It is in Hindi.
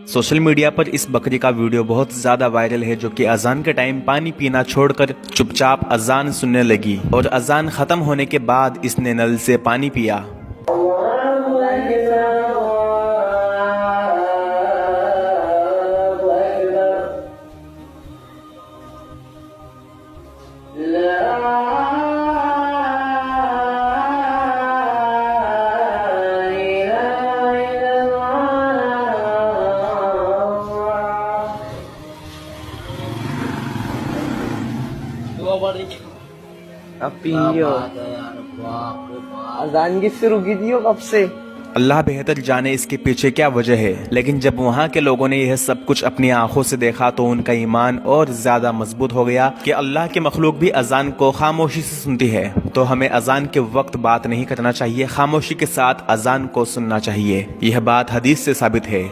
सोशल मीडिया पर इस बकरी का वीडियो बहुत ज्यादा वायरल है जो कि अजान के टाइम पानी पीना छोड़कर चुपचाप अजान सुनने लगी और अजान खत्म होने के बाद इसने नल से पानी पिया। अब पियो। अजान की शुरू की थी कब से? अल्लाह बेहतर जाने इसके पीछे क्या वजह है, लेकिन जब वहाँ के लोगों ने यह सब कुछ अपनी आंखों से देखा तो उनका ईमान और ज्यादा मजबूत हो गया कि अल्लाह के मखलूक भी अजान को खामोशी से सुनती है। तो हमें अजान के वक्त बात नहीं करना चाहिए, खामोशी के साथ अजान को सुनना चाहिए। यह बात हदीस से साबित है।